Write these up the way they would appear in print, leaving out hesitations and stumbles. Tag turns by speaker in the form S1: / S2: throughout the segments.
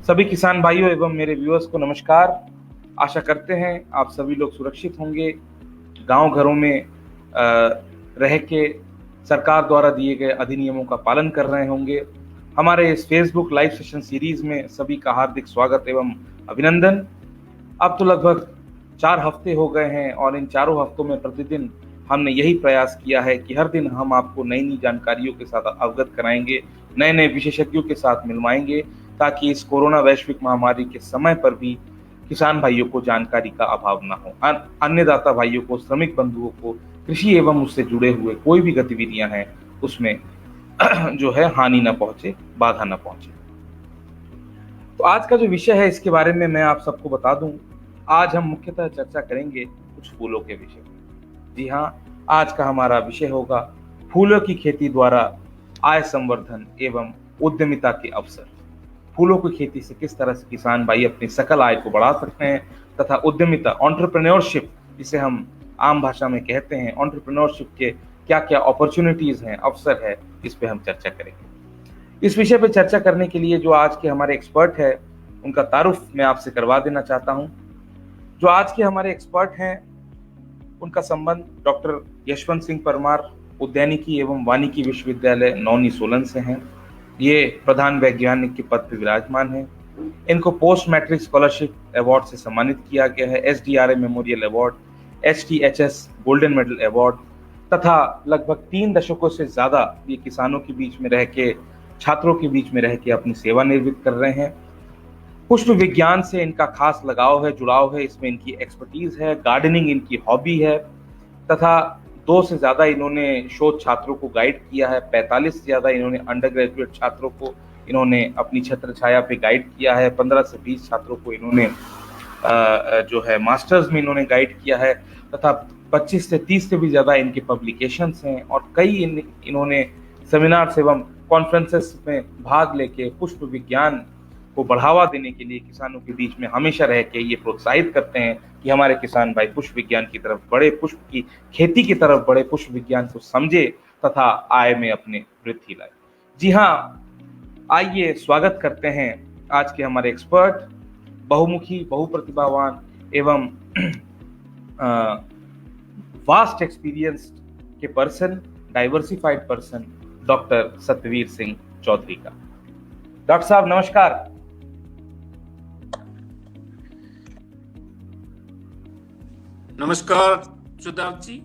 S1: सभी किसान भाइयों एवं मेरे व्यूअर्स को नमस्कार। आशा करते हैं आप सभी लोग सुरक्षित होंगे, गांव घरों में रह के सरकार द्वारा दिए गए अधिनियमों का पालन कर रहे होंगे। हमारे इस फेसबुक लाइव सेशन सीरीज में सभी का हार्दिक स्वागत एवं अभिनंदन। अब तो लगभग 4 हफ्ते हो गए हैं और इन चारों हफ्तों में प्रतिदिन हमने यही प्रयास किया है कि हर दिन हम आपको नई नई जानकारियों के साथ अवगत कराएंगे, नए नए विशेषज्ञों के साथ मिलवाएंगे, ताकि इस कोरोना वैश्विक महामारी के समय पर भी किसान भाइयों को जानकारी का अभाव न हो, अन्नदाता भाइयों को, श्रमिक बंधुओं को, कृषि एवं उससे जुड़े हुए कोई भी गतिविधियां हैं उसमें जो है हानि न पहुंचे, बाधा न पहुंचे। तो आज का जो विषय है इसके बारे में मैं आप सबको बता दूं। आज हम मुख्यतः चर्चा करेंगे कुछ फूलों के विषय में। जी हाँ, आज का हमारा विषय होगा फूलों की खेती द्वारा आय संवर्धन एवं उद्यमिता के अवसर। फूलों की खेती से किस तरह से किसान भाई अपनी सकल आय को बढ़ा सकते हैं तथा उद्यमिता, एंटरप्रेन्योरशिप जिसे हम आम भाषा में कहते हैं, एंटरप्रेन्योरशिप के क्या क्या अपॉर्चुनिटीज हैं, अवसर है, इस पे हम चर्चा करेंगे। इस विषय पे चर्चा करने के लिए जो आज के हमारे एक्सपर्ट हैं उनका तारुफ मैं आपसे करवा देना चाहता हूं। जो आज के हमारे एक्सपर्ट हैं उनका संबंध डॉक्टर यशवंत सिंह परमार, उद्यानिकी एवं वानिकी विश्वविद्यालय नौनी सोलन से हैं। ये प्रधान वैज्ञानिक के पद पर विराजमान हैं। इनको पोस्ट मैट्रिक स्कॉलरशिप अवार्ड से सम्मानित किया गया है, SDRA memorial award, HTHS golden medal award तथा लगभग 3 दशकों से ज्यादा ये किसानों के बीच में रह के, छात्रों के बीच में रह के अपनी सेवा निर्वृत्त कर रहे हैं। पुष्प विज्ञान से इनका खास लगाव है, जुड़ाव है, इसमें इनकी एक्सपर्टीज है, गार्डनिंग इनकी हॉबी है तथा 2 से ज्यादा इन्होंने शोध छात्रों को गाइड किया है। 45 से ज्यादा इन्होंने अंडर ग्रेजुएट छात्रों को इन्होंने अपनी छत्र छाया पे गाइड किया है। 15 से 20 छात्रों को इन्होंने जो है मास्टर्स में इन्होंने गाइड किया है तथा 25 से 30 से भी ज्यादा इनके पब्लिकेशंस हैं और कई इन्होंने सेमिनार्स एवं कॉन्फ्रेंसेस में भाग लेके पुष्प विज्ञान को बढ़ावा देने के लिए किसानों के बीच में हमेशा रह के ये प्रोत्साहित करते हैं कि हमारे किसान भाई पुष्प विज्ञान की तरफ बढ़े, पुष्प की खेती की तरफ बढ़े, पुष्प विज्ञान को समझे तथा आय में अपने वृद्धि लाए। जी हाँ, आइए स्वागत करते हैं आज के हमारे एक्सपर्ट, बहुमुखी, बहुप्रतिभावान एवं वास्ट एक्सपीरियंस के person, diversified person, doctor Satyavir Singh Chaudhary का। डॉक्टर साहब नमस्कार।
S2: नमस्कार सिद्धार्थ जी,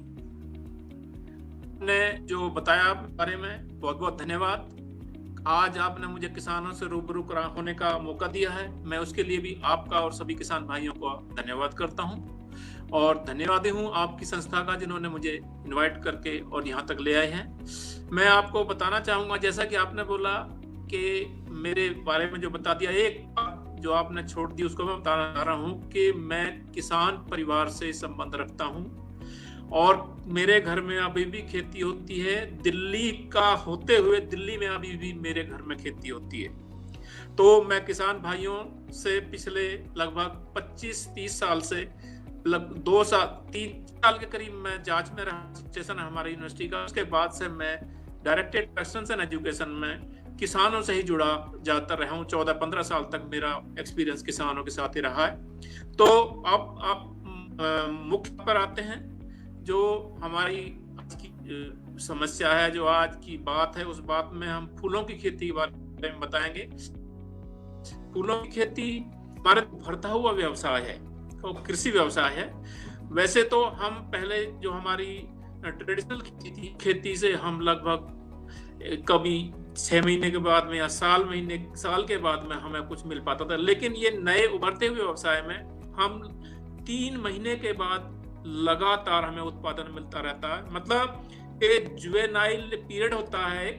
S2: ने जो बताया बारे में बहुत बहुत धन्यवाद। आज आपने मुझे किसानों से रूबरू होने का मौका दिया है, मैं उसके लिए भी आपका और सभी किसान भाइयों को धन्यवाद करता हूं और धन्यवादी हूं आपकी संस्था का जिन्होंने मुझे इनवाइट करके और यहां तक ले आए हैं। मैं आपको बताना चाहूंगा, जैसा कि आपने बोला कि मेरे बारे में जो बता दिया, एक जो आपने छोड़ दी उसको मैं बताना चाह रहा हूं कि मैं किसान परिवार से संबंध रखता हूं और मेरे घर में अभी भी खेती होती है। दिल्ली का होते हुए दिल्ली में अभी भी मेरे घर में खेती होती है। तो मैं किसान भाइयों से पिछले लगभग 25-30 साल से 3 साल के करीब मैं जांच में रहा, स्टेशन है हमारी यूनिवर्सिटी का। उसके बाद से मैं डायरेक्टेड क्वेश्चंस एंड एजुकेशन में किसानों से ही जुड़ा जाता रहा हूँ। 14-15 साल तक मेरा एक्सपीरियंस किसानों के साथ ही रहा है। तो अब आप मुख्य पर आते हैं, जो हमारी आज की समस्या है, जो आज की बात है, उस बात में हम फूलों की खेती के बारे में बताएंगे। फूलों की खेती हमारे बढ़ता हुआ व्यवसाय है और कृषि व्यवसाय है। वैसे तो हम पहले जो हमारी ट्रेडिशनल खेती थी, खेती से हम लगभग कभी 6 महीने के बाद में या साल के बाद में हमें कुछ मिल पाता था, लेकिन ये नए उभरते हुए व्यवसाय में हम 3 महीने के बाद लगातार हमें उत्पादन मिलता रहता है। मतलब एक जुवेनाइल पीरियड होता है,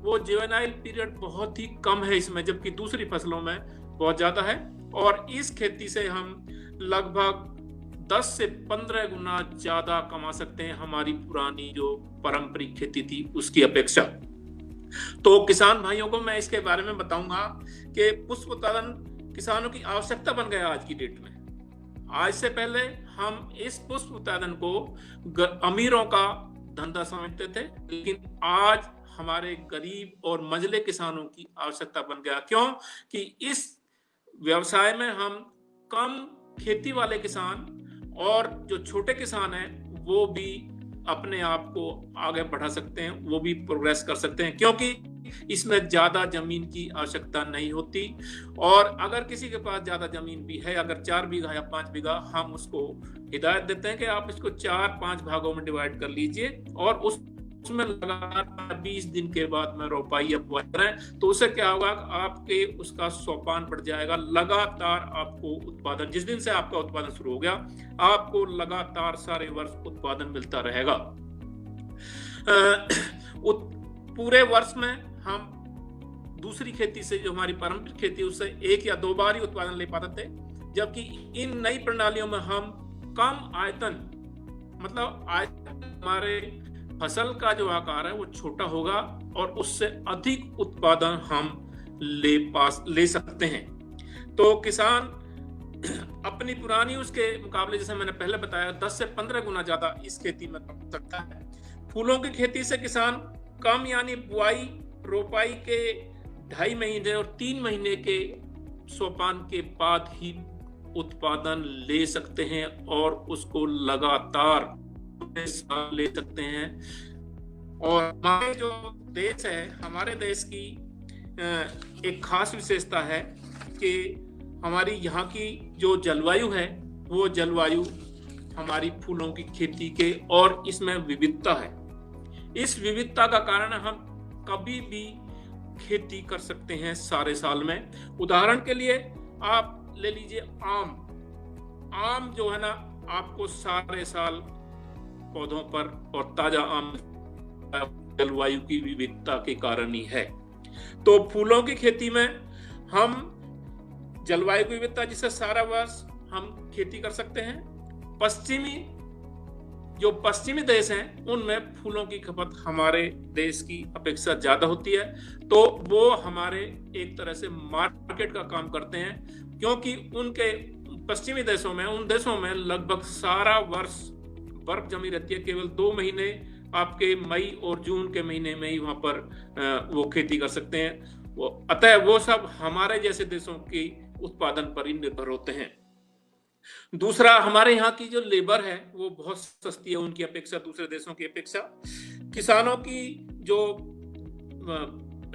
S2: वो जुवेनाइल पीरियड बहुत ही कम है इसमें, जबकि दूसरी फसलों में बहुत ज्यादा है। और इस खेती से हम लगभग 10 से 15 गुना ज्यादा कमा सकते हैं हमारी पुरानी जो पारंपरिक खेती थी उसकी अपेक्षा। तो किसान भाइयों को मैं इसके बारे में बताऊंगा कि पुष्प उत्पादन किसानों की आवश्यकता बन गया आज की डेट में। आज से पहले हम इस पुष्प उत्पादन को अमीरों का धंधा समझते थे, लेकिन आज हमारे गरीब और मंझले किसानों की आवश्यकता बन गया। क्यों कि इस व्यवसाय में हम कम खेती वाले किसान और जो छोटे किसान हैं वो भी अपने आप को आगे बढ़ा सकते हैं, वो भी प्रोग्रेस कर सकते हैं, क्योंकि इसमें ज्यादा जमीन की आवश्यकता नहीं होती। और अगर किसी के पास ज्यादा जमीन भी है, अगर 4 बीघा या 5 बीघा, हम उसको हिदायत देते हैं कि आप इसको 4-5 भागों में डिवाइड कर लीजिए और उसमें लगातार 20 दिन के बाद में रोपाई या बुआई करें। तो उससे क्या होगा, आपके उसका सोपान बढ़ जाएगा, लगातार आपको उत्पादन, जिस दिन से आपका उत्पादन शुरू हो गया, आपको लगातार सारे वर्ष उत्पादन मिलता रहेगा। पूरे वर्ष में हम दूसरी खेती से, जो हमारी पारंपरिक खेती, उससे 1 या 2 बार ही उत्पादन ले पाते थे, जबकि इन नई प्रणालियों में हम कम आयतन, मतलब आयतन, हमारे फसल का जो आकार है वो छोटा होगा और उससे अधिक उत्पादन हम ले सकते हैं। तो किसान अपनी पुरानी उसके मुकाबले, जैसे मैंने पहले बताया, 10 से 15 गुना ज्यादा इस खेती में कर सकता है। फूलों की खेती से किसान कम, यानी बुआई रोपाई के 2.5 महीने और 3 महीने के सोपान के बाद ही उत्पादन ले सकते हैं और उसको लगातार ले सकते हैं। और हमारे जो देश है, हमारे देश की एक खास विशेषता है कि हमारी यहाँ की जो जलवायु है, वो जलवायु हमारी फूलों की खेती के, और इसमें विविधता है। इस विविधता का कारण हम कभी भी खेती कर सकते हैं सारे साल में। उदाहरण के लिए आप ले लीजिए आम जो है ना, आपको सारे साल पौधों पर और ताजा आम जलवायु की विविधता के कारण ही है। तो फूलों की खेती में हम जलवायु की विविधता, जिससे सारा वर्ष हम खेती कर सकते हैं। पश्चिमी देश हैं, उनमें फूलों की खपत हमारे देश की अपेक्षा ज्यादा होती है, तो वो हमारे एक तरह से मार्केट का काम करते हैं, क्योंकि उनके पश्चिमी देशों में, उन देशों में लगभग सारा वर्ष बर्फ जमी रहती है। केवल 2 महीने आपके मई और जून के महीने में ही वहां पर वो खेती कर सकते हैं। अतः वो सब हमारे जैसे देशों के उत्पादन पर ही निर्भर होते हैं। दूसरा, हमारे यहाँ की जो लेबर है वो बहुत सस्ती है उनकी अपेक्षा, दूसरे देशों की अपेक्षा। किसानों की जो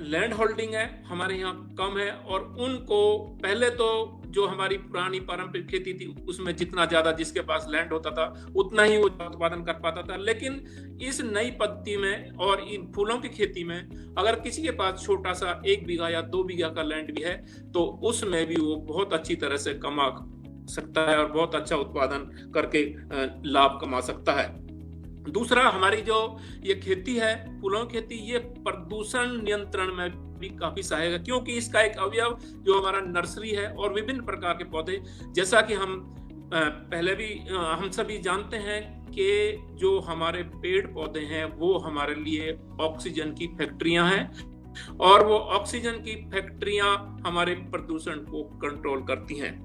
S2: लैंड होल्डिंग है हमारे यहाँ कम है, और उनको पहले तो जो हमारी पुरानी पारंपरिक खेती थी उसमें जितना ज्यादा जिसके पास लैंड होता था उतना ही वो उत्पादन कर पाता था। लेकिन इस नई पद्धति में और इन फूलों की खेती में अगर किसी के पास छोटा सा 1 बीघा या 2 बीघा का लैंड भी है तो उसमें भी वो बहुत अच्छी तरह से कमा सकता है और बहुत अच्छा उत्पादन करके लाभ कमा सकता है। दूसरा, हमारी जो ये खेती है, फूलों की खेती, ये प्रदूषण नियंत्रण में भी काफी सहायक है, क्योंकि इसका एक अवयव जो हमारा नर्सरी है और विभिन्न प्रकार के पौधे, जैसा कि हम पहले भी हम सभी जानते हैं कि जो हमारे पेड़ पौधे हैं वो हमारे लिए ऑक्सीजन की फैक्ट्रियां हैं, और वो ऑक्सीजन की फैक्ट्रियां हमारे प्रदूषण को कंट्रोल करती हैं।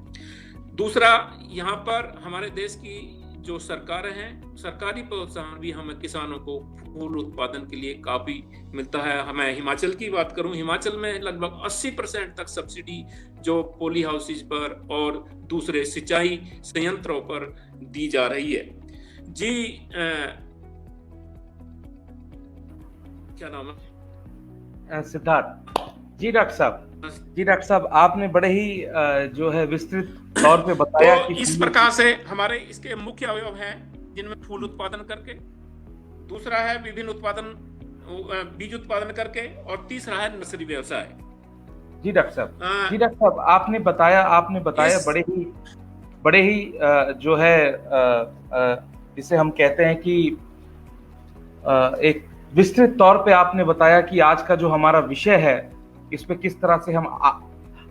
S2: दूसरा, यहाँ पर हमारे देश की जो सरकारें हैं, सरकारी प्रोत्साहन भी हमें किसानों को फूल उत्पादन के लिए काफी मिलता है। मैं हिमाचल की बात करूं, हिमाचल में लगभग 80% तक सब्सिडी जो पॉली हाउसेज पर और दूसरे सिंचाई संयंत्रों पर दी जा रही है। जी क्या नाम है?
S1: सिद्धार्थ जी। डॉक्टर साहब, आपने बड़े ही जो है विस्तृत तौर पे बताया
S2: तो इस प्रकार से हमारे इसके मुख्य अवयव हैं जिनमें फूल उत्पादन करके, दूसरा है विभिन्न उत्पादन, बीज उत्पादन करके, और तीसरा है नर्सरी व्यवसाय।
S1: जी डॉक्टर साहब, आपने बताया बड़े ही जो है जिसे हम कहते हैं कि एक विस्तृत तौर पे आपने बताया कि आज का जो हमारा विषय है इस पे किस तरह से हम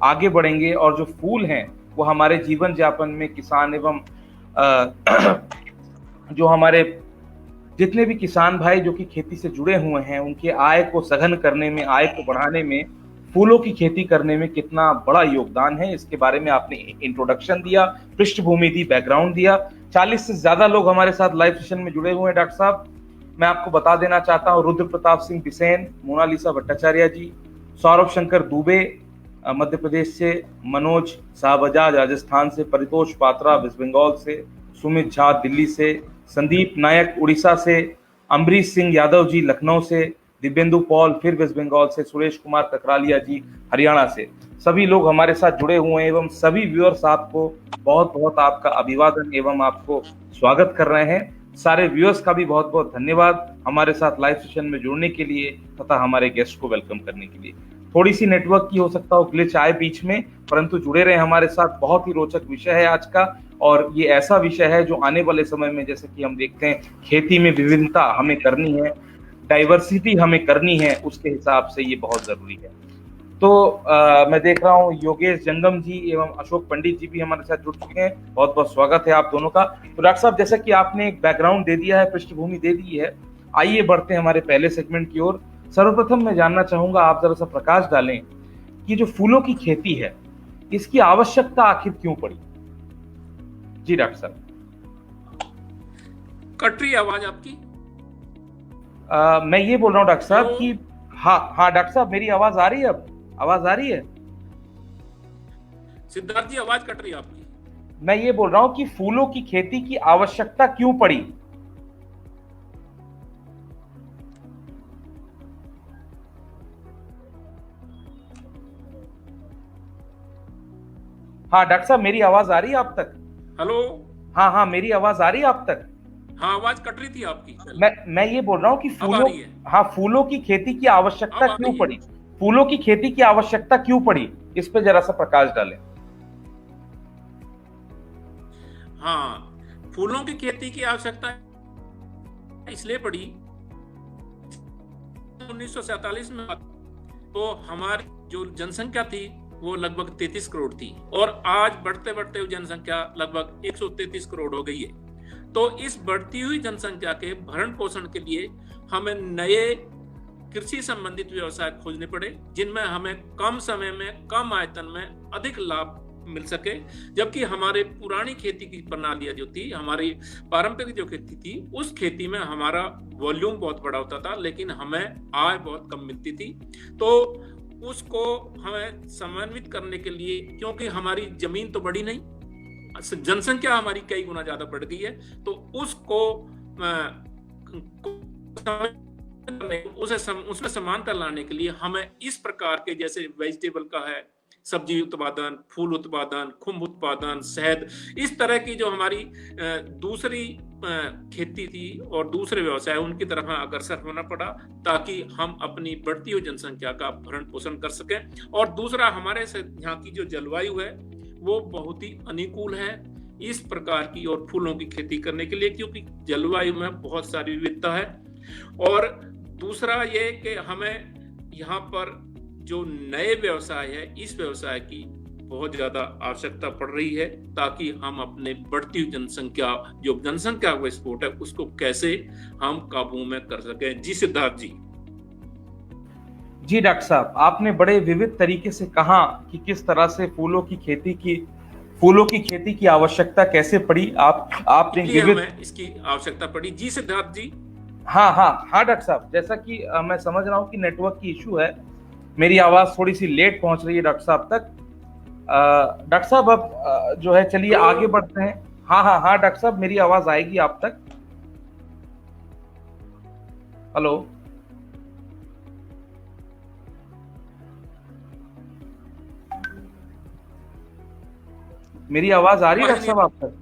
S1: आगे बढ़ेंगे, और जो फूल हैं वो हमारे जीवन यापन में किसान एवं जो हमारे जितने भी किसान भाई जो कि खेती से जुड़े हुए हैं उनके आय को सघन करने में, आय को बढ़ाने में फूलों की खेती करने में कितना बड़ा योगदान है, इसके बारे में आपने इंट्रोडक्शन दिया, पृष्ठभूमि दी, बैकग्राउंड दिया। 40 से ज्यादा लोग हमारे साथ लाइव सेशन में जुड़े हुए हैं। डॉक्टर साहब, मैं आपको बता देना चाहता हूँ, रुद्र प्रताप सिंह बिसेन, मोनालिसा भट्टाचार्य जी, सौरभ शंकर दुबे, मध्य प्रदेश से, मनोज शाहबजाज राजस्थान से, परितोष पात्रा वेस्ट बंगाल से, सुमित झा दिल्ली से, संदीप नायक उड़ीसा से, अम्बरीश सिंह यादव जी लखनऊ से, दिव्येंदु पॉल फिर वेस्ट बंगाल से, सुरेश कुमार ककरालिया जी हरियाणा से, सभी लोग हमारे साथ जुड़े हुए हैं एवं सभी व्यूअर्स आपको बहुत बहुत आपका अभिवादन एवं आपको स्वागत कर रहे हैं। सारे व्यूअर्स का भी बहुत बहुत धन्यवाद हमारे साथ लाइव सेशन में जुड़ने के लिए तथा हमारे गेस्ट को वेलकम करने के लिए। थोड़ी सी नेटवर्क की हो सकता हो ग्लिच आए बीच में, परंतु जुड़े रहे हमारे साथ। बहुत ही रोचक विषय है आज का, और ये ऐसा विषय है जो आने वाले समय में, जैसे कि हम देखते हैं, खेती में विविधता हमें करनी है, डाइवर्सिटी हमें करनी है, उसके हिसाब से ये बहुत जरूरी है। तो मैं देख रहा हूँ योगेश जंगम जी एवं अशोक पंडित जी भी हमारे साथ जुड़ चुके हैं। बहुत बहुत स्वागत है आप दोनों का। तो डॉक्टर साहब, जैसा कि आपने एक बैकग्राउंड दे दिया है, पृष्ठभूमि दे दी है, आइए बढ़ते हैं हमारे पहले सेगमेंट की ओर। सर्वप्रथम मैं जानना चाहूंगा, आप जरा सा प्रकाश डालें कि जो फूलों की खेती है, इसकी आवश्यकता आखिर क्यों पड़ी? जी डॉक्टर साहब।
S2: कट रही आवाज आपकी?
S1: मैं ये बोल रहा हूँ डॉक्टर साहब कि हाँ डॉक्टर साहब, मेरी आवाज आ रही है? अब आवाज आ रही है?
S2: सिद्धार्थ जी, आवाज कट रही है आपकी।
S1: मैं ये बोल रहा हूँ कि फूलों की खेती की आवश्यकता क्यों पड़ी? हाँ डॉक्टर साहब, मेरी आवाज आ रही है आप तक?
S2: हेलो।
S1: हाँ, मेरी आवाज आ रही है आप तक?
S2: हाँ, आवाज कट रही थी आपकी।
S1: मैं ये बोल रहा हूँ कि फूलों की खेती की आवश्यकता क्यों पड़ी? फूलों की खेती की आवश्यकता क्यों पड़ी, इस पे जरा सा प्रकाश डालें।
S2: हाँ, फूलों की खेती की आवश्यकता इसलिए पड़ी, 1947 में तो हमारी जो जनसंख्या थी वो लगभग 33 करोड़ थी, और आज बढ़ते बढ़ते हुए जनसंख्या लगभग 133 करोड़ हो गई है। तो इस बढ़ती हुई जनसंख्या के भरण पोषण के लिए हमें नए कृषि संबंधित व्यवसाय खोजने पड़े, जिनमें हमें कम समय में, कम आयतन में अधिक लाभ मिल सके। जबकि हमारे पुरानी खेती की प्रणालियां जो थी, हमारी पारंपरिक जो खेती थी, उस खेती में हमारा वॉल्यूम बहुत बड़ा होता था, लेकिन हमें आय बहुत कम मिलती थी। तो उसको हमें समन्वित करने के लिए, क्योंकि हमारी जमीन तो बढ़ी नहीं, जनसंख्या हमारी कई गुना ज्यादा बढ़ गई है, तो उसको उसमें समानता लाने के लिए हमें इस प्रकार के, जैसे वेजिटेबल का है, सब्जी उत्पादन, फूल उत्पादन, खुम्ब उत्पादन, शहद, इस तरह की जो हमारी दूसरी खेती थी और दूसरे व्यवसाय, उनकी तरफ अग्रसर होना पड़ा, ताकि हम अपनी बढ़ती हुई जनसंख्या का भरण पोषण कर सकें। और दूसरा, हमारे यहाँ की जो जलवायु है वो बहुत ही अनुकूल है इस प्रकार की और फूलों की खेती करने के लिए, क्योंकि जलवायु में बहुत सारी विविधता है। और दूसरा ये कि हमें यहाँ पर जो नए व्यवसाय है, इस व्यवसाय की बहुत ज्यादा आवश्यकता पड़ रही है, ताकि हम अपने बढ़ती हुई जनसंख्या, जो जनसंख्या का विस्फोट है, उसको कैसे हम काबू में कर सकें। जी सिद्धार्थ जी।
S1: जी डॉक्टर साहब, आपने बड़े विविध तरीके से कहा कि किस तरह से फूलों की खेती की आवश्यकता कैसे पड़ी। आपने
S2: इसकी आवश्यकता पड़ी। जी सिद्धार्थ जी।
S1: हाँ डॉक्टर साहब, जैसा कि मैं समझ रहा हूँ कि नेटवर्क की इशू है, मेरी आवाज थोड़ी सी लेट पहुंच रही है डॉक्टर साहब तक। डॉक्टर साहब, अब जो है चलिए आगे बढ़ते हैं। हाँ डॉक्टर साहब, मेरी आवाज आएगी आप तक? हेलो, मेरी आवाज आ रही है डॉक्टर साहब आप तक?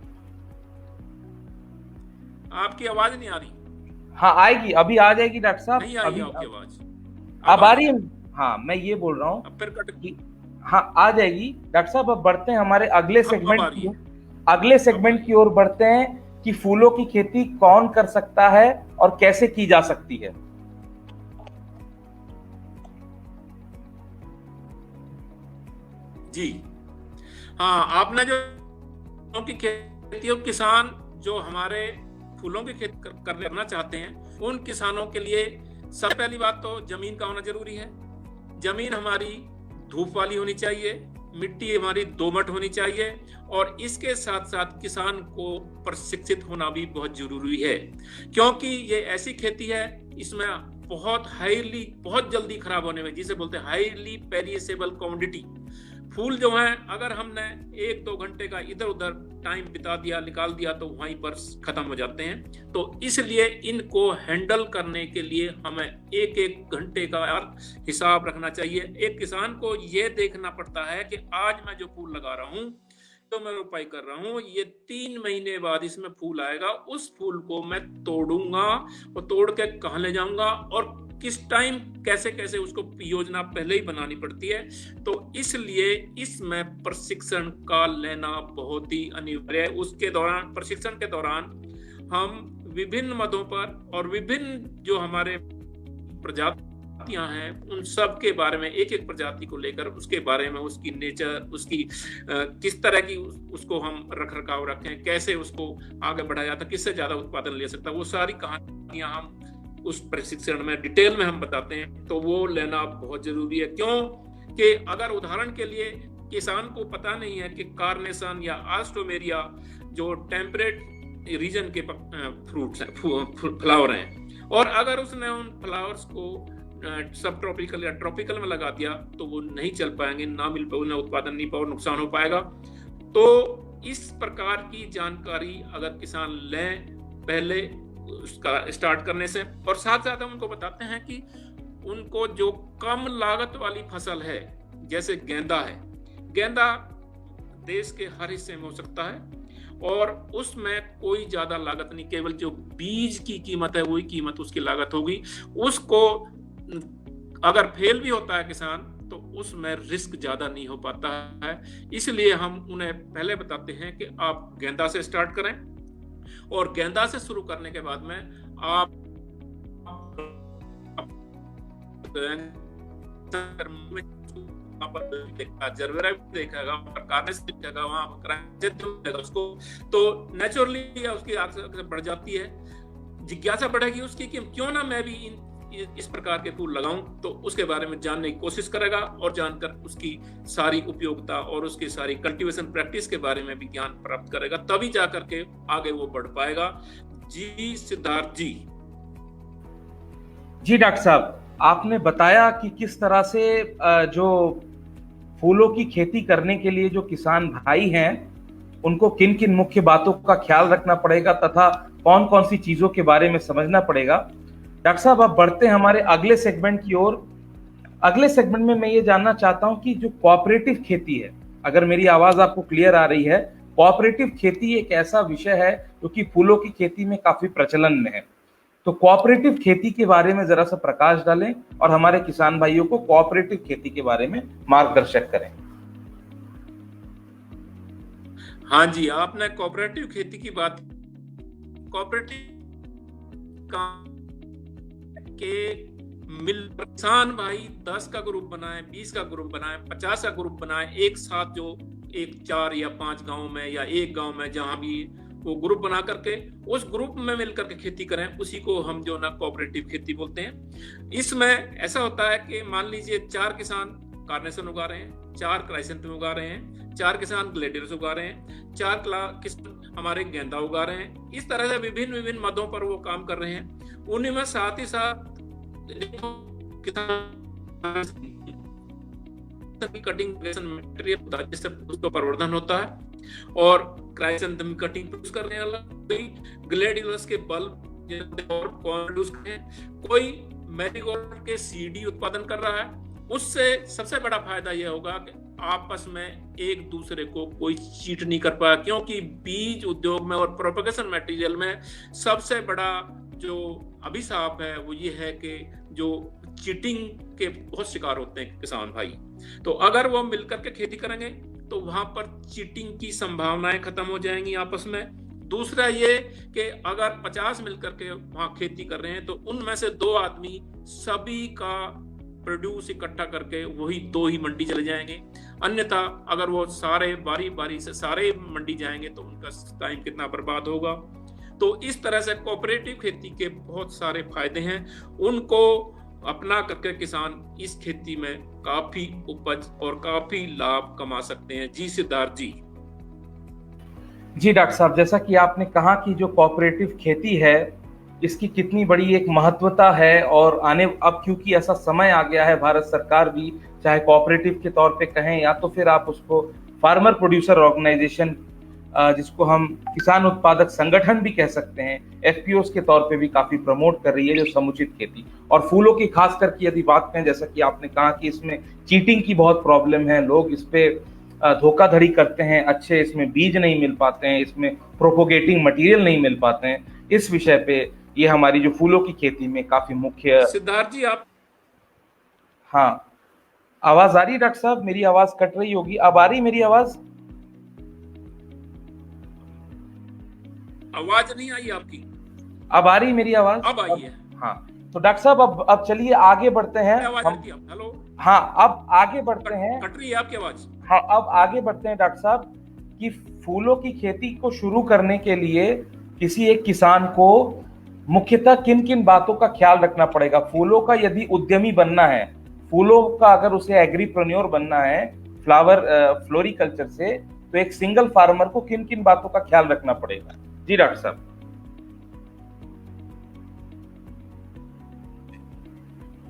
S2: आपकी आवाज नहीं आ रही।
S1: हाँ आएगी, अभी आ जाएगी डॉक्टर साहब।
S2: नहीं आई आपकी आवाज।
S1: अब आ रही है? हाँ, मैं ये बोल रहा हूँ
S2: फिर कट गई।
S1: हाँ आ जाएगी डॉक्टर साहब। अब बढ़ते हैं हमारे अगले सेगमेंट की ओर बढ़ते हैं कि फूलों की खेती कौन कर सकता है और कैसे की जा सकती है।
S2: जी हाँ, आपने जो की खेती, किसान जो हमारे फूलों की खेती करना चाहते हैं, उन किसानों के लिए सबसे पहली बात तो जमीन का होना जरूरी है। जमीन हमारी धूप वाली होनी चाहिए, मिट्टी हमारी दोमट होनी चाहिए, और इसके साथ साथ किसान को प्रशिक्षित होना भी बहुत जरूरी है, क्योंकि ये ऐसी खेती है, इसमें बहुत जल्दी खराब होने में, जिसे बोलते हैं हाईली पेरिशेबल कमोडिटी, फूल जो हैं अगर हमने 1-2 घंटे का इधर उधर टाइम बिता दिया, निकाल दिया, तो वहीं पर खत्म हो जाते हैं। तो इसलिए इनको हैंडल करने के लिए हमें 1-1 घंटे का हिसाब रखना चाहिए। एक किसान को ये देखना पड़ता है कि आज मैं जो फूल लगा रहा हूँ, तो मैं रोपाई कर रहा हूँ, ये 3 महीने बाद इसमें फूल आएगा, उस फूल को मैं तोड़ूंगा और तोड़ के कहाँ ले जाऊंगा और किस टाइम कैसे कैसे उसको योजना पहले ही बनानी पड़ती है। तो इसलिए इसमें प्रशिक्षण का लेना बहुत ही अनिवार्य है। उसके दौरान, प्रशिक्षण के दौरान, हम विभिन्न मदों पर और विभिन्न जो हमारे प्रजातियां हैं उन सब के बारे में, एक एक प्रजाति को लेकर उसके बारे में, उसकी नेचर, उसकी किस तरह की उसको हम रख रखाव रखें, कैसे उसको आगे बढ़ाया जाता, किससे ज्यादा उत्पादन ले सकता, वो सारी कहानियां हम उस प्रशिक्षण में डिटेल में हम बताते हैं। तो वो लेना बहुत जरूरी है। क्यों कि अगर उदाहरण के लिए किसान को पता नहीं है कि कार्नेशन या आस्ट्रोमेरिया जो टेम्परेट रीजन के फ्रूट्स हैं, फ्लावर हैं, और अगर उसने उन फ्लावर्स को सब ट्रॉपिकल या ट्रॉपिकल में लगा दिया तो वो नहीं चल पाएंगे, ना मिल पाए, उन्हें उत्पादन नहीं पाए, नुकसान हो पाएगा। तो इस प्रकार की जानकारी अगर किसान लें पहले उसका स्टार्ट करने से, और साथ साथ हम उनको बताते हैं कि उनको जो कम लागत वाली फसल है, जैसे गेंदा है, गेंदा देश के हर हिस्से में हो सकता है और उसमें कोई ज्यादा लागत नहीं, केवल जो बीज की कीमत है वही कीमत उसकी लागत होगी। उसको अगर फेल भी होता है किसान तो उसमें रिस्क ज्यादा नहीं हो पाता है। इसलिए हम उन्हें पहले बताते हैं कि आप गेंदा से स्टार्ट करें, और गेंदा से शुरू करने के बाद में आप जरबेरा भी देखेगा, उसको तो नेचुरली उसकी आगे बढ़ जाती है, जिज्ञासा बढ़ेगी उसकी कि क्यों ना मैं भी इस प्रकार के फूल लगाऊं। तो उसके बारे में जानने की कोशिश करेगा और जानकर उसकी सारी उपयोगिता और उसकी सारी कल्टीवेशन प्रैक्टिस के बारे में भी ज्ञान प्राप्त करेगा, तभी जाकर के आगे वो बढ़ पाएगा। जी सिद्धार्थ जी।
S1: जी डॉक्टर साहब, आपने बताया कि किस तरह से जो फूलों की खेती करने के लिए जो किसान भाई हैं उनको किन किन मुख्य बातों का ख्याल रखना पड़ेगा तथा कौन कौन सी चीजों के बारे में समझना पड़ेगा। डॉक्टर साहब, अब बढ़ते हैं हमारे अगले सेगमेंट की ओर। अगले सेगमेंट में मैं ये जानना चाहता हूं कि जो कोऑपरेटिव खेती है, अगर मेरी आवाज आपको क्लियर आ रही है, कोऑपरेटिव खेती एक ऐसा विषय है जो कि फूलों की खेती में काफी प्रचलन में है। तो कोऑपरेटिव खेती के बारे में जरा सा प्रकाश डालें और हमारे किसान भाइयों को कोऑपरेटिव खेती के बारे में मार्गदर्शक करें।
S2: हाँ जी, आपने कोऑपरेटिव खेती की बात, कोऑपरेटिव के किसान भाई 10 का ग्रुप बनाए, 20 का ग्रुप बनाए, 50 का ग्रुप बनाए, एक साथ जो एक 4 या 5 गांव में या एक गांव में जहां भी वो ग्रुप बना करके उस ग्रुप में मिलकर के खेती करें, उसी को हम जो ना कोऑपरेटिव खेती बोलते हैं। इसमें ऐसा होता है कि मान लीजिए 4 किसान कार्नेशन उगा रहे हैं, 4 क्राइसेंथेमम उगा रहे हैं, 4 किसान ग्लेडियर्स उगा रहे हैं, 4 किसान हमारे गेंदा उगा रहे हैं। इस तरह से विभिन्न विभिन्न मदों पर वो काम कर रहे हैं। उन्हीं में साथ ही साथ कटिंग मटेरियल होता है जिससे उसका प्रवर्धन होता है, और क्राइसेंथेमम कटिंग प्रोड्यूस कर रहे हैं, ग्लेडियर्स के बल्ब और प्रोड्यूस कर रहे हैं, कोई मैरीगोल्ड के सीडी उत्पादन कर रहा है। उससे सबसे बड़ा फायदा यह होगा कि आपस में एक दूसरे को कोई चीट नहीं कर पाया, क्योंकि बीज उद्योग में और प्रोपगेशन मटेरियल में सबसे बड़ा जो अभिशाप है वो ये है कि जो चीटिंग के बहुत शिकार होते हैं किसान भाई। तो अगर वो मिलकर के खेती करेंगे तो वहां पर चीटिंग की संभावनाएं खत्म हो जाएंगी आपस में। दूसरा ये कि अगर 50 मिलकर के वहां खेती कर रहे हैं तो उनमें से 2 आदमी सभी का प्रोड्यूस इकट्ठा करके वही 2 ही मंडी चले जाएंगे। अन्यथा अगर वो सारे बारी बारी से सारे मंडी जाएंगे तो उनका टाइम कितना बर्बाद होगा। तो इस तरह से कोऑपरेटिव खेती के बहुत सारे फायदे हैं, उनको अपना करके किसान इस खेती में काफी उपज और काफी लाभ कमा सकते हैं। जी सिद्धार्थ जी।
S1: जी डॉक्टर साहब, जैसा कि आपने कहा कि जो कोऑपरेटिव खेती है इसकी कितनी बड़ी एक महत्वता है, और अब क्योंकि ऐसा समय आ गया है, भारत सरकार भी चाहे कोऑपरेटिव के तौर पे कहें या तो फिर आप उसको फार्मर प्रोड्यूसर ऑर्गेनाइजेशन, जिसको हम किसान उत्पादक संगठन भी कह सकते हैं, एफपीओस के तौर पे भी काफी प्रमोट कर रही है जो समुचित खेती। और फूलों की खास करके यदि बात करें, जैसा कि आपने कहा कि इसमें चीटिंग की बहुत प्रॉब्लम है, लोग इस पे धोखाधड़ी करते हैं, अच्छे इसमें बीज नहीं मिल पाते हैं, इसमें प्रोपोगेटिंग मटेरियल नहीं मिल पाते हैं। इस विषय पे ये हमारी जो फूलों की खेती में काफी मुख्य।
S2: सिद्धार्थ जी आप,
S1: हाँ, आवाज आ रही है डॉक्टर साहब? मेरी आवाज कट रही होगी, अब आ रही मेरी आवाज?
S2: आवाज नहीं आई आपकी?
S1: अब आ रही मेरी आवाज?
S2: अब आई है।
S1: हाँ, तो डॉक्टर साहब अब चलिए आगे बढ़ते हैं
S2: हम। हेलो,
S1: हाँ, अब आगे बढ़ते हैं।
S2: कट रही है आपकी आवाज?
S1: हाँ, अब आगे बढ़ते हैं डॉक्टर साहब कि फूलों की खेती को शुरू करने के लिए किसी एक किसान को मुख्यतः किन किन बातों का ख्याल रखना पड़ेगा? फूलों का यदि उद्यमी बनना है, फूलों का अगर उसे एग्रीप्रेन्योर बनना है फ्लोरिकल्चर से, तो एक सिंगल फार्मर को किन किन बातों का ख्याल रखना पड़ेगा? जी डॉक्टर साहब।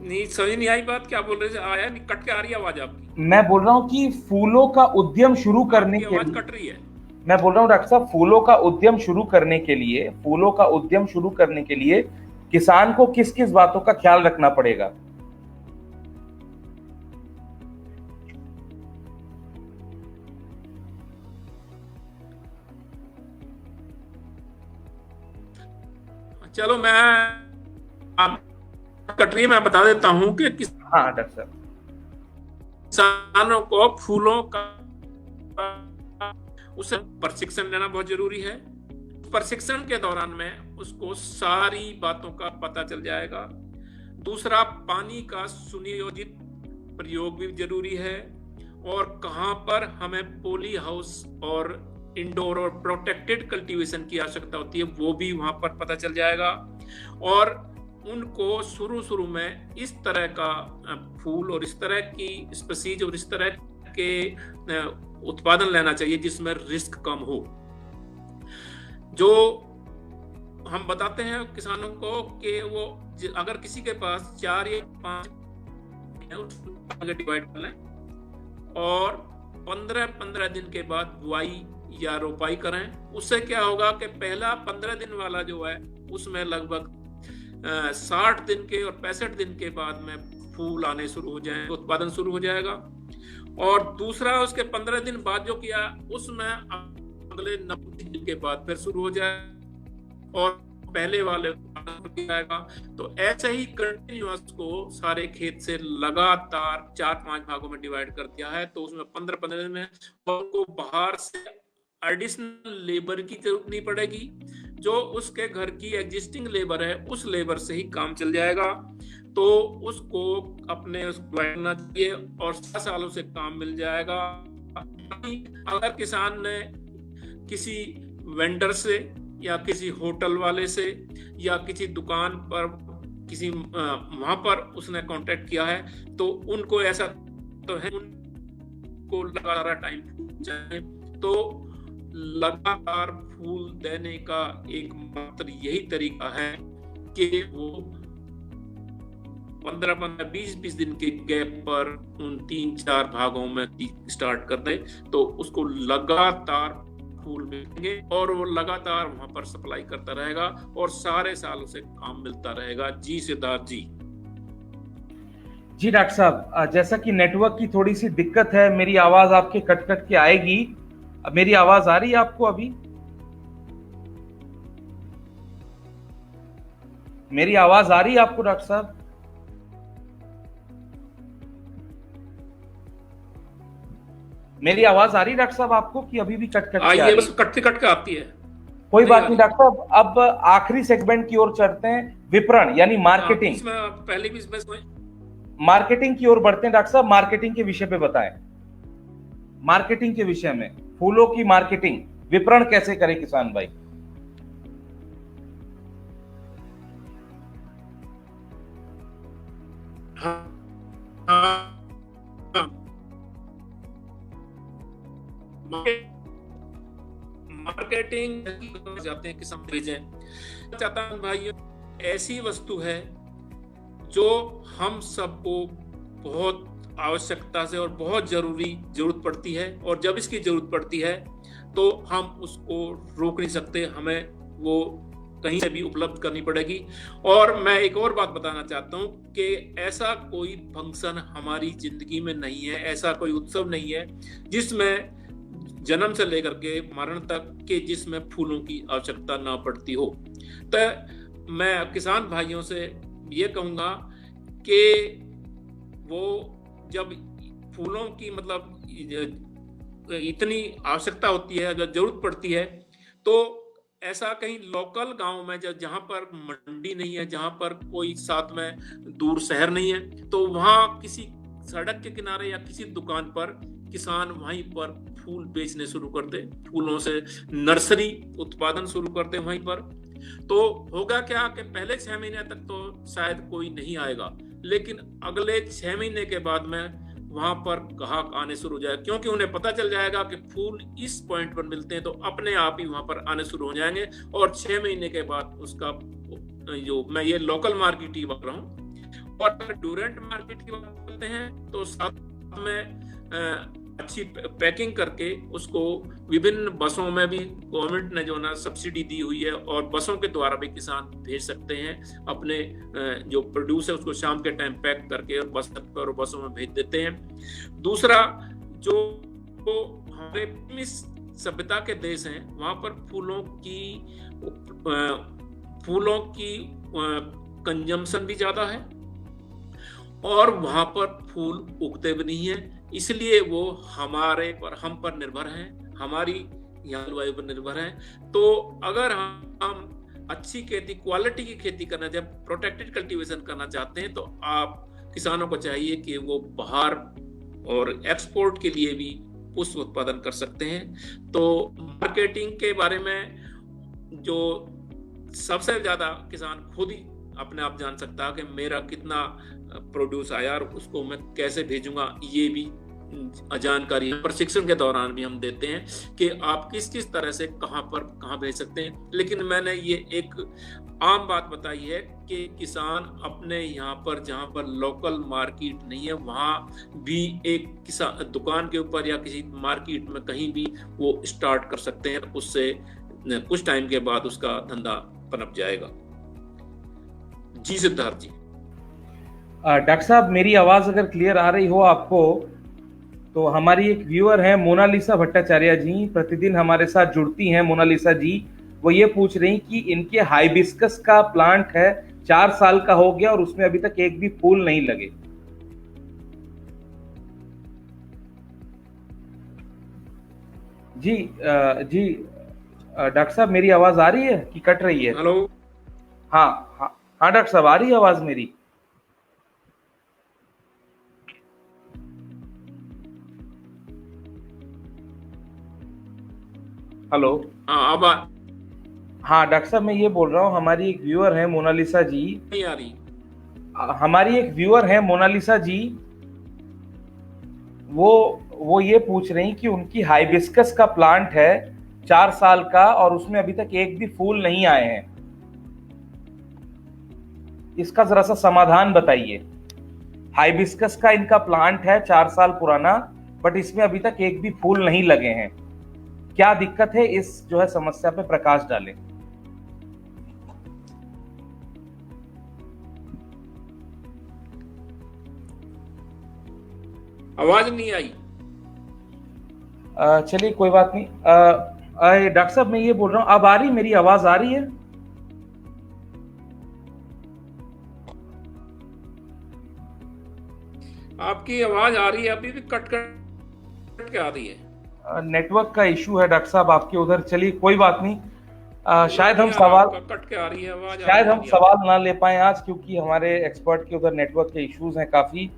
S2: नहीं समझ नहीं आई बात, क्या बोल रहे थे? आया नहीं, कट के आ रही है आवाज आपकी।
S1: मैं बोल रहा हूँ कि फूलों का उद्यम शुरू करने के
S2: आवाज कट रही है।
S1: मैं बोल रहा हूँ डॉक्टर साहब, फूलों का उद्यम शुरू करने के लिए किसान को किस किस बातों का ख्याल रखना पड़ेगा?
S2: चलो मैं आप कट रही है, मैं बता देता हूं कि
S1: हाँ डॉक्टर साहब,
S2: किसानों को फूलों का उसे प्रशिक्षण लेना बहुत जरूरी है। प्रशिक्षण के दौरान में उसको सारी बातों का पता चल जाएगा। दूसरा, पानी का सुनियोजित प्रयोग भी जरूरी है, और कहां पर हमें पॉली हाउस और इंडोर और प्रोटेक्टेड कल्टीवेशन की आवश्यकता होती है वो भी वहां पर पता चल जाएगा। और उनको शुरू में इस तरह का फूल और इस तरह की स्पीसीज और इस तरह के उत्पादन लेना चाहिए जिसमें रिस्क कम हो। जो हम बताते हैं किसानों को कि वो अगर किसी के पास 4 या 5 डिवाइड कर लें और 15 दिन के बाद बुआई या रोपाई करें। उससे क्या होगा कि पहला 15 दिन वाला जो है उसमें लगभग 60 दिन के और 65 दिन के बाद में फूल आने शुरू हो जाएंगे, उत्पादन शुरू हो जाएगा। और दूसरा, उसके 15 दिन बाद जो किया उसमें अगले 90 दिन के बाद फिर शुरू हो जाए और पहले वाले जाएगा। तो ऐसे ही कंटिन्यूअस को सारे खेत से लगातार 4-5 भागों में डिवाइड कर दिया है। तो उसमें 15 दिन में उनको बाहर से एडिशनल लेबर की जरूरत नहीं पड़ेगी। जो उसके घर की एग्जिस्टिंग लेबर है उस लेबर से ही काम चल जाएगा। तो उसको अपने बढ़ना चाहिए और 7 सालों से काम मिल जाएगा। अगर किसान ने किसी वेंडर से या किसी होटल वाले से या किसी दुकान पर किसी वहां पर उसने कांटेक्ट किया है तो उनको ऐसा तो है उनको लगातार टाइम चाहिए। तो लगातार फूल देने का एकमात्र यही तरीका है कि वो 15-20 दिन के गैप पर उन 3-4 भागों में स्टार्ट कर दे तो उसको लगातार फूल मिलेंगे और वो लगातार वहां पर सप्लाई करता रहेगा और सारे साल उसे काम मिलता रहेगा। जी सिद्धार्थ जी।
S1: जी डॉक्टर साहब, जैसा कि नेटवर्क की थोड़ी सी दिक्कत है, मेरी आवाज आपके कट कट के आएगी। अब मेरी आवाज आ रही है आपको? अभी मेरी आवाज आ रही है आपको डॉक्टर साहब? मेरी आवाज आ रही है डॉक्टर साहब आपको कि अभी भी कट कट के
S2: आइए? बस कट के आती है।
S1: कोई बात नहीं डॉक्टर साहब, अब आखिरी सेगमेंट की ओर चलते हैं, विपणन यानी मार्केटिंग।
S2: पहले भी
S1: मार्केटिंग की ओर बढ़ते हैं डॉक्टर साहब। मार्केटिंग के विषय पे बताएं, मार्केटिंग के विषय में, फूलों की मार्केटिंग, विपणन कैसे करे किसान भाई?
S2: मार्केटिंग जाते हैं किसान भेजें चाहता हूं भाइयों, ऐसी वस्तु है जो हम सबको बहुत आवश्यकता से और बहुत जरूरत पड़ती है, और जब इसकी जरूरत पड़ती है तो हम उसको रोक नहीं सकते, हमें वो कहीं से भी उपलब्ध करनी पड़ेगी। और मैं एक और बात बताना चाहता हूँ कि ऐसा कोई फंक्शन हमारी जिंदगी में नहीं है, ऐसा कोई उत्सव नहीं है जिसमें जन्म से लेकर के मरण तक के जिसमें फूलों की आवश्यकता ना पड़ती हो। तो मैं किसान भाइयों से ये कहूँगा कि वो जब फूलों की मतलब इतनी आवश्यकता होती है, जब जरूरत पड़ती है, तो ऐसा कहीं लोकल गांव में जहां पर मंडी नहीं है, जहां पर कोई साथ में दूर शहर नहीं है, तो वहां किसी सड़क के किनारे या किसी दुकान पर किसान वहीं पर फूल बेचने शुरू कर दे, फूलों से नर्सरी उत्पादन शुरू कर दे वहीं पर। तो होगा क्या कि पहले 6 महीने तक तो शायद कोई नहीं आएगा, लेकिन अगले 6 महीने के बाद में वहां पर ग्राहक आने शुरू हो जाएगा, क्योंकि उन्हें पता चल जाएगा कि फूल इस पॉइंट पर मिलते हैं, तो अपने आप ही वहां पर आने शुरू हो जाएंगे। और 6 महीने के बाद उसका जो मैं ये लोकल मार्केट की बात रहा हूँ, और ड्यूरेंट मार्केट की बात करते हैं तो साथ में अच्छी पैकिंग करके उसको विभिन्न बसों में भी गवर्नमेंट ने जो ना सब्सिडी दी हुई है, और बसों के द्वारा भी किसान भेज सकते हैं अपने जो प्रोड्यूस है उसको शाम के टाइम पैक करके और बस पर बसों में भेज देते हैं। दूसरा, जो हमारे सभ्यता के देश हैं वहां पर फूलों की कंजम्पशन भी ज्यादा है, और वहां पर फूल उगते भी नहीं है, इसलिए वो हम पर निर्भर हैं, हमारी यहाँ जलवायु पर निर्भर हैं। तो अगर हम अच्छी खेती, क्वालिटी की खेती करना चाहते हैं, प्रोटेक्टेड कल्टीवेशन करना चाहते हैं, तो आप किसानों को चाहिए कि वो बाहर और एक्सपोर्ट के लिए भी पुष्प उत्पादन कर सकते हैं। तो मार्केटिंग के बारे में जो सबसे ज्यादा किसान खुद ही अपने आप जान सकता है कि मेरा कितना प्रोड्यूस आया और उसको मैं कैसे भेजूंगा, ये भी जानकारी प्रशिक्षण के दौरान भी हम देते हैं कि आप किस किस तरह से कहाँ भेज सकते हैं। लेकिन मैंने ये एक आम बात बताई है कि किसान अपने यहाँ पर जहाँ पर लोकल मार्केट नहीं है वहाँ भी एक किसान दुकान के ऊपर या किसी मार्केट में कहीं भी वो स्टार्ट कर सकते हैं, उससे कुछ टाइम के बाद उसका धंधा पनप जाएगा। जी सिद्धार्थ जी।
S1: डॉक्टर साहब, मेरी आवाज अगर क्लियर आ रही हो आपको, तो हमारी एक व्यूअर है मोनालिसा भट्टाचार्य जी, प्रतिदिन हमारे साथ जुड़ती हैं मोनालिसा जी। वो ये पूछ रही कि इनके हाइबिस्कस का प्लांट है, 4 साल का हो गया और उसमें अभी तक एक भी फूल नहीं लगे। जी डॉक्टर साहब, मेरी आवाज आ रही है कि कट रही है?
S2: हेलो।
S1: हाँ डॉक्टर साहब, आ रही है आवाज मेरी? हेलो। हाँ डॉक्टर साहब, मैं ये बोल रहा हूँ, हमारी एक व्यूअर है मोनालिसा जी।
S2: नहीं आ रही?
S1: हमारी एक व्यूअर है मोनालिसा जी, वो ये पूछ रही कि उनकी हाइबिस्कस का प्लांट है 4 साल का और उसमें अभी तक एक भी फूल नहीं आए हैं। इसका जरा सा समाधान बताइए। हाइबिस्कस का इनका प्लांट है 4 साल पुराना, बट इसमें अभी तक एक भी फूल नहीं लगे हैं। क्या दिक्कत है, इस जो है समस्या पे प्रकाश डालें।
S2: आवाज नहीं आई।
S1: चलिए कोई बात नहीं। डॉक्टर साहब, मैं ये बोल रहा हूं, अब आ रही मेरी आवाज आ रही है?
S2: आपकी आवाज आ रही है, अभी भी कट के आ रही है।
S1: नेटवर्क का इशू है डॉक्टर साहब आपके उधर। चलिए कोई बात नहीं, शायद हम सवाल
S2: कट के आ रही है आवाज,
S1: शायद हम सवाल ना ले पाए आज, क्योंकि हमारे एक्सपर्ट के उधर नेटवर्क के इश्यूज हैं काफी।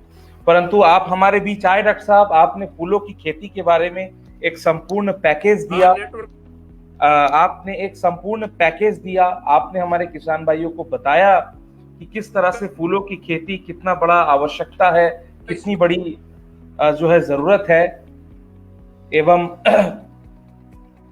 S1: परंतु आप हमारे बीच आए डॉक्टर साहब, आपने फूलों की खेती के बारे में एक संपूर्ण पैकेज दिया। आपने एक संपूर्ण पैकेज दिया, आपने हमारे किसान भाइयों को बताया कि किस तरह से फूलों की खेती कितना बड़ा आवश्यकता है, कितनी बड़ी जो है जरूरत है, एवं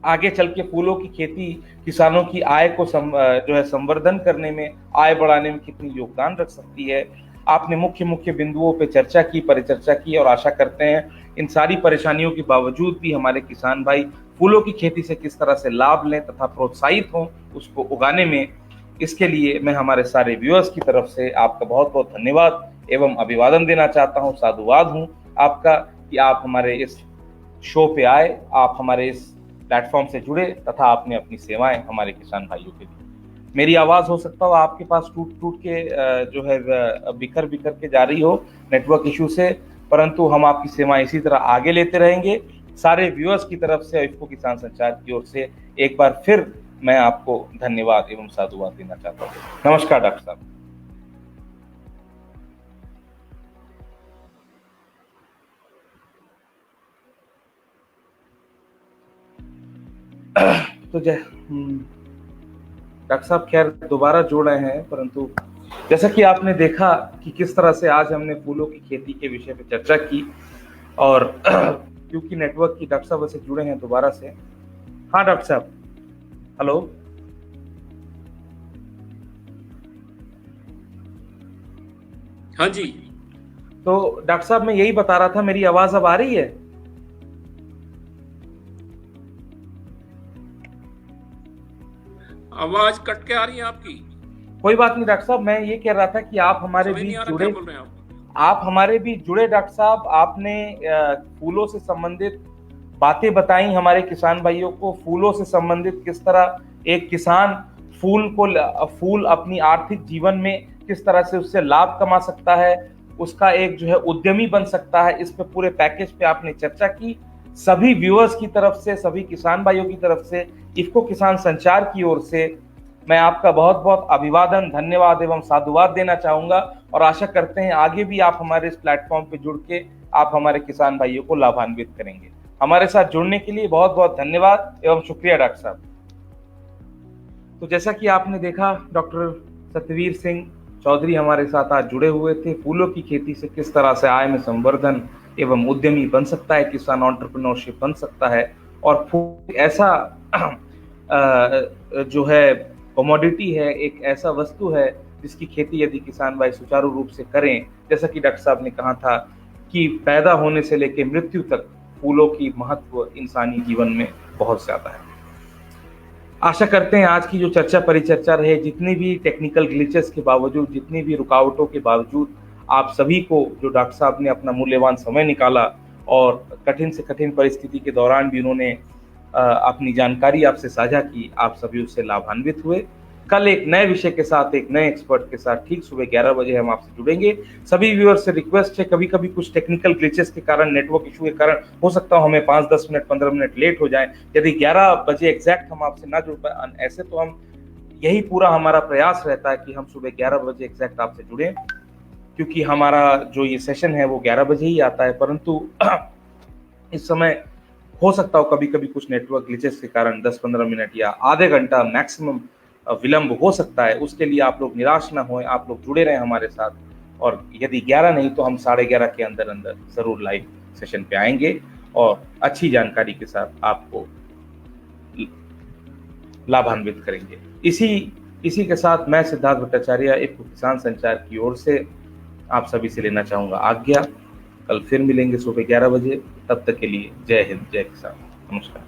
S1: आगे चल के फूलों की खेती किसानों की आय को जो है संवर्धन करने में, आय बढ़ाने में कितनी योगदान रख सकती है। आपने मुख्य मुख्य बिंदुओं पे चर्चा की, परिचर्चा की, और आशा करते हैं इन सारी परेशानियों के बावजूद भी हमारे किसान भाई फूलों की खेती से किस तरह से लाभ लें तथा प्रोत्साहित हों उसको उगाने में। इसके लिए मैं हमारे सारे व्यूअर्स की तरफ से आपका बहुत बहुत धन्यवाद एवं अभिवादन देना चाहता हूं, साधुवाद हूं आपका कि आप हमारे इस शो पे आए, आप हमारे इस प्लेटफॉर्म से जुड़े तथा आपने अपनी सेवाएं हमारे किसान भाइयों के लिए। मेरी आवाज हो सकता हो आपके पास टूट टूट के जो है बिखर बिखर के जा रही हो नेटवर्क इशू से, परंतु हम आपकी सेवाएं इसी तरह आगे लेते रहेंगे। सारे व्यूअर्स की तरफ से इफ्को किसान संचार की ओर से एक बार फिर मैं आपको धन्यवाद एवं साधुवाद देना चाहता हूँ। नमस्कार डॉक्टर साहब। तो डॉक्टर साहब खैर दोबारा जोड़ रहे हैं, परंतु जैसा कि आपने देखा कि किस तरह से आज हमने फूलों की खेती के विषय पर चर्चा की, और क्योंकि नेटवर्क की डॉक्टर साहब वैसे जुड़े हैं दोबारा से। हाँ डॉक्टर साहब, हेलो।
S2: हाँ जी।
S1: तो डॉक्टर साहब मैं यही बता रहा था, मेरी आवाज अब आ रही है?
S2: आवाज कट के आ रही है आपकी।
S1: कोई बात नहीं डॉक्टर साहब, मैं ये कह रहा था कि आप हमारे बीच जुड़े, आप हमारे बीच जुड़े डॉक्टर साहब। आपने फूलों से संबंधित बातें बताई हमारे किसान भाइयों को, फूलों से संबंधित किस तरह एक किसान फूल अपनी आर्थिक जीवन में किस तरह से उससे लाभ कमा सकता है, उसका एक जो है उद्यमी बन सकता है। इस पे पूरे पैकेज पे आपने चर्चा की। सभी व्यूअर्स की तरफ से, सभी किसान भाइयों की तरफ से, इफ्को किसान संचार की ओर से मैं आपका बहुत बहुत अभिवादन, धन्यवाद एवं साधुवाद देना चाहूंगा, और आशा करते हैं आगे भी आप हमारे इस प्लेटफॉर्म पे जुड़ के आप हमारे किसान भाइयों को लाभान्वित करेंगे। हमारे साथ जुड़ने के लिए बहुत बहुत धन्यवाद एवं शुक्रिया डॉक्टर साहब। तो जैसा कि आपने देखा, डॉक्टर सतवीर सिंह चौधरी हमारे साथ आज जुड़े हुए थे। फूलों की खेती से किस तरह से आय में संवर्धन एवं उद्यमी बन सकता है, किसान एंटरप्रेन्योरशिप बन सकता है, और फूल ऐसा जो है कमोडिटी है, एक ऐसा वस्तु है जिसकी खेती यदि किसान भाई सुचारू रूप से करें, जैसा कि डॉक्टर साहब ने कहा था कि पैदा होने से लेकर मृत्यु तक फूलों की महत्व इंसानी जीवन में बहुत ज्यादा है। आशा करते हैं आज की जो चर्चा परिचर्चा रहे, जितनी भी टेक्निकल ग्लिचेस के बावजूद, जितनी भी रुकावटों के बावजूद, आप सभी को जो डॉक्टर साहब ने अपना मूल्यवान समय निकाला और कठिन से कठिन परिस्थिति के दौरान भी उन्होंने अपनी जानकारी आपसे साझा की, आप सभी उससे लाभान्वित हुए। कल एक नए विषय के साथ, एक नए एक्सपर्ट के साथ ठीक सुबह 11 बजे हम आपसे जुड़ेंगे। सभी व्यूअर्स से रिक्वेस्ट है, कभी कभी कुछ टेक्निकल ग्लिचेस के कारण, नेटवर्क इशू के कारण हो सकता है हमें 5-10 मिनट 15 मिनट लेट हो जाए। यदि 11 बजे एग्जैक्ट हम आपसे ना जुड़ पाए, ऐसे तो हम यही पूरा हमारा प्रयास रहता है कि हम सुबह 11 बजे एग्जैक्ट आपसे जुड़ें, क्योंकि हमारा जो ये सेशन है वो 11 बजे ही आता है। परंतु इस समय हो सकता हो कभी कभी कुछ नेटवर्क ग्लिचेस के कारण 10-15 मिनट या आधे घंटा मैक्सिमम विलंब हो सकता है। उसके लिए आप लोग निराश ना हों, आप लोग जुड़े रहें हमारे साथ, और यदि 11 नहीं तो हम 11:30 के अंदर अंदर जरूर लाइव सेशन पे आएंगे और अच्छी जानकारी के साथ आपको लाभान्वित करेंगे। इसी के साथ मैं सिद्धार्थ भट्टाचार्य इफ्को किसान संचार की ओर से आप सभी से लेना चाहूंगा आज्ञा। कल फिर मिलेंगे सुबह 11 बजे। तब तक के लिए जय हिंद, जय किसान, नमस्कार।